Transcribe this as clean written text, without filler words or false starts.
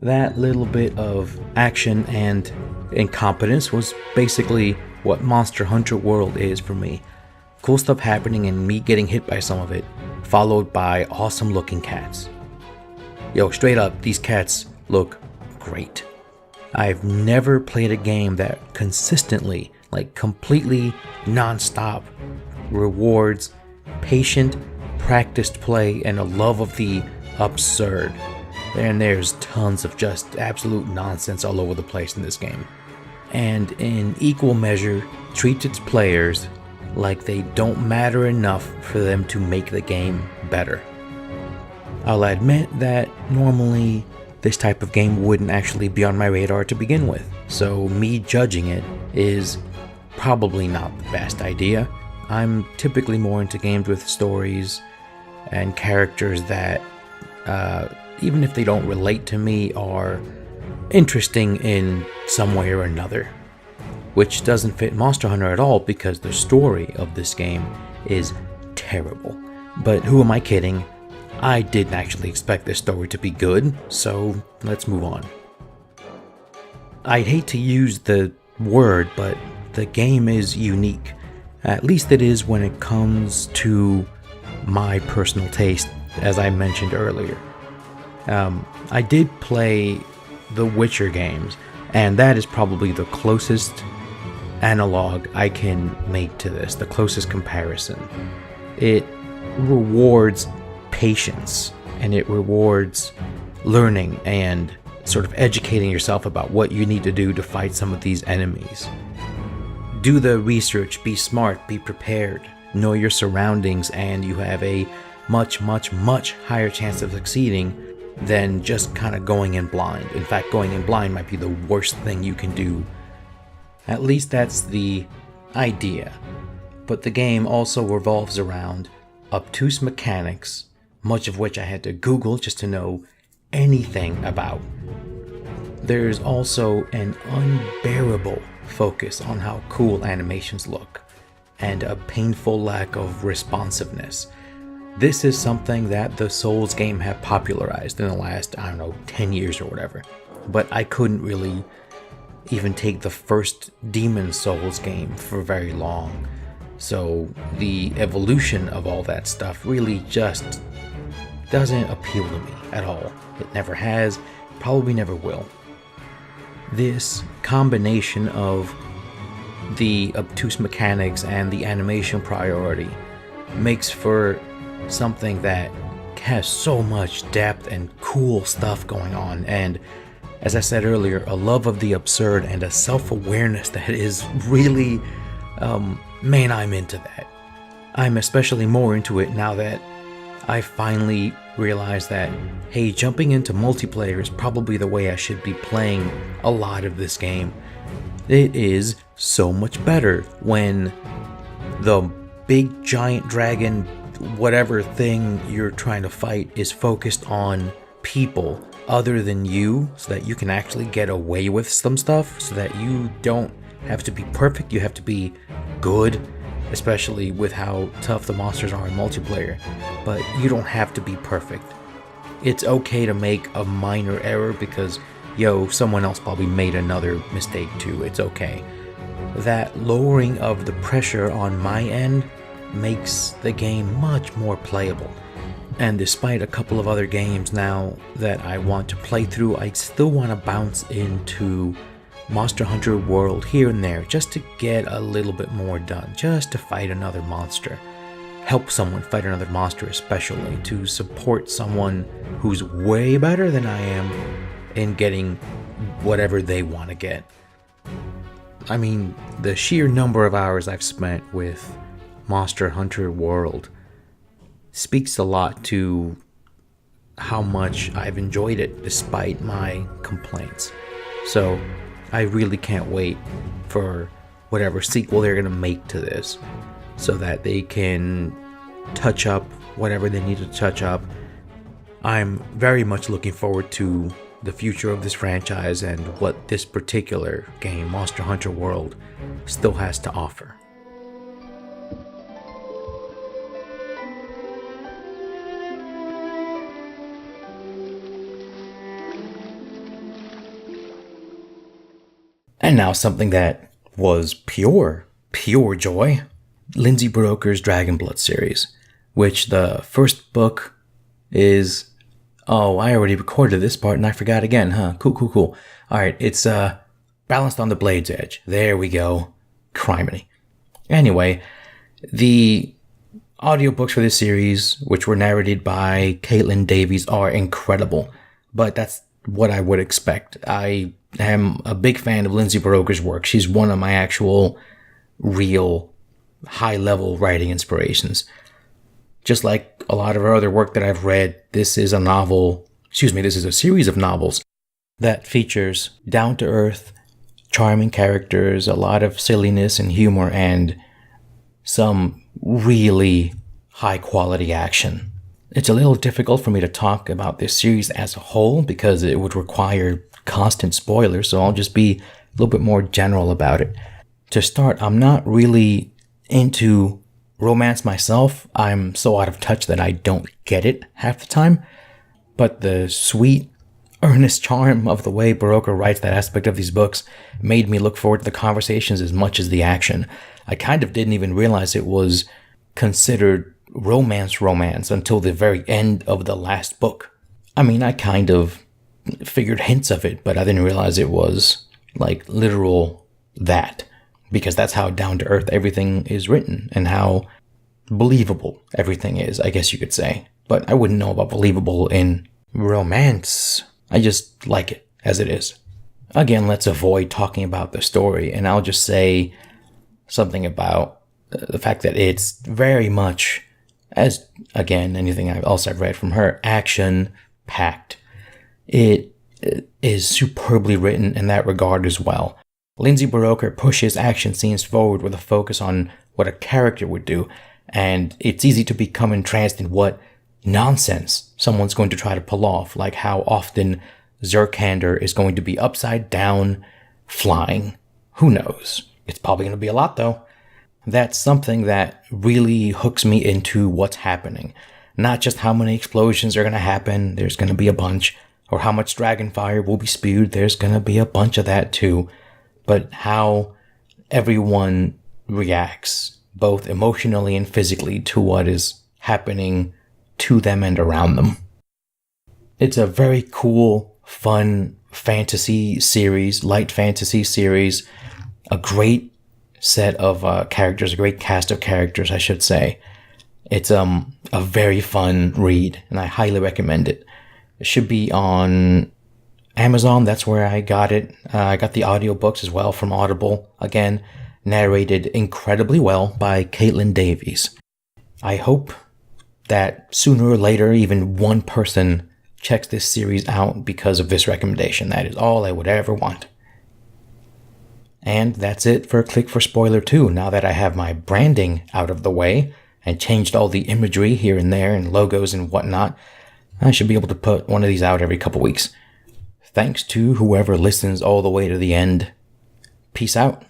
That little bit of action and incompetence was basically what Monster Hunter World is for me. Cool stuff happening and me getting hit by some of it, followed by awesome looking cats. Yo, straight up, these cats look great. I've never played a game that consistently, like completely non-stop, rewards patient, practiced play and a love of the absurd. And there's tons of just absolute nonsense all over the place in this game. And in equal measure, treats its players like they don't matter enough for them to make the game better. I'll admit that normally this type of game wouldn't actually be on my radar to begin with, so me judging it is probably not the best idea. I'm typically more into games with stories and characters that, even if they don't relate to me, are interesting in some way or another. Which doesn't fit Monster Hunter at all because the story of this game is terrible. But who am I kidding? I didn't actually expect this story to be good, so let's move on. I'd hate to use the word, but the game is unique. At least it is when it comes to my personal taste, as I mentioned earlier. I did play the Witcher games, and that is probably the closest analog I can make to this, the closest comparison. It rewards patience, and it rewards learning and sort of educating yourself about what you need to do to fight some of these enemies. Do the research, be smart, be prepared, know your surroundings, and you have a much, much, much higher chance of succeeding than just kind of going in blind. In fact, going in blind might be the worst thing you can do. At least that's the idea. But the game also revolves around obtuse mechanics, much of which I had to Google just to know anything about. There's also an unbearable focus on how cool animations look, and a painful lack of responsiveness. This is something that the Souls game have popularized in the last, 10 years or whatever. But I couldn't really even take the first Demon Souls game for very long. So the evolution of all that stuff really just doesn't appeal to me at all. It never has, probably never will. This combination of the obtuse mechanics and the animation priority makes for something that has so much depth and cool stuff going on, and as I said earlier, a love of the absurd and a self-awareness that is really, man, I'm into that. I'm especially more into it now that I finally realized that, hey, jumping into multiplayer is probably the way I should be playing a lot of this game. It is so much better when the big giant dragon, whatever thing you're trying to fight, is focused on people other than you, so that you can actually get away with some stuff, so that you don't have to be perfect, you have to be good, especially with how tough the monsters are in multiplayer. But you don't have to be perfect. It's okay to make a minor error because, someone else probably made another mistake too. It's okay. That lowering of the pressure on my end makes the game much more playable. And despite a couple of other games now that I want to play through, I still want to bounce into Monster Hunter World here and there just to get a little bit more done, just to fight another monster. Help someone fight another monster, especially to support someone who's way better than I am in getting whatever they want to get. I mean, the sheer number of hours I've spent with Monster Hunter World speaks a lot to how much I've enjoyed it despite my complaints. So I really can't wait for whatever sequel they're going to make to this, so that they can touch up whatever they need to touch up. I'm very much looking forward to the future of this franchise and what this particular game, Monster Hunter World, still has to offer. And now something that was pure joy. Lindsay Buroker's Dragon Blood series, which the first book is... Oh, I already recorded this part and I forgot again, huh? Cool. Alright, it's Balanced on the Blade's Edge. There we go. Criminy. Anyway, the audiobooks for this series, which were narrated by Caitlin Davies, are incredible. But that's what I would expect. I am a big fan of Lindsay Buroker's work. She's one of my actual real high-level writing inspirations. Just like a lot of her other work that I've read, this is a series of novels that features down-to-earth, charming characters, a lot of silliness and humor, and some really high-quality action. It's a little difficult for me to talk about this series as a whole because it would require constant spoilers, so I'll just be a little bit more general about it. To start, I'm not really into romance myself. I'm so out of touch that I don't get it half the time. But the sweet, earnest charm of the way Buroker writes that aspect of these books made me look forward to the conversations as much as the action. I kind of didn't even realize it was considered romance until the very end of the last book. I mean, I kind of figured hints of it, but I didn't realize it was like literal that. Because that's how down-to-earth everything is written and how believable everything is, I guess you could say. But I wouldn't know about believable in romance. I just like it as it is. Again, let's avoid talking about the story, and I'll just say something about the fact that it's very much, as, again, anything else I've read from her, action-packed. It is superbly written in that regard as well. Lindsay Buroker pushes action scenes forward with a focus on what a character would do, and it's easy to become entranced in what nonsense someone's going to try to pull off, like how often Zerkander is going to be upside down, flying. Who knows? It's probably going to be a lot, though. That's something that really hooks me into what's happening. Not just how many explosions are going to happen, there's going to be a bunch, or how much dragon fire will be spewed, there's going to be a bunch of that too. But how everyone reacts, both emotionally and physically, to what is happening to them and around them. It's a very cool, fun fantasy series, light fantasy series, a great set of characters, a great cast of characters, I should say. It's a very fun read, and I highly recommend it. It should be on Amazon, that's where I got it. I got the audiobooks as well from Audible. Again, narrated incredibly well by Caitlin Davies. I hope that sooner or later, even one person checks this series out because of this recommendation. That is all I would ever want. And that's it for Click for Spoiler 2. Now that I have my branding out of the way and changed all the imagery here and there and logos and whatnot, I should be able to put one of these out every couple weeks. Thanks to whoever listens all the way to the end. Peace out.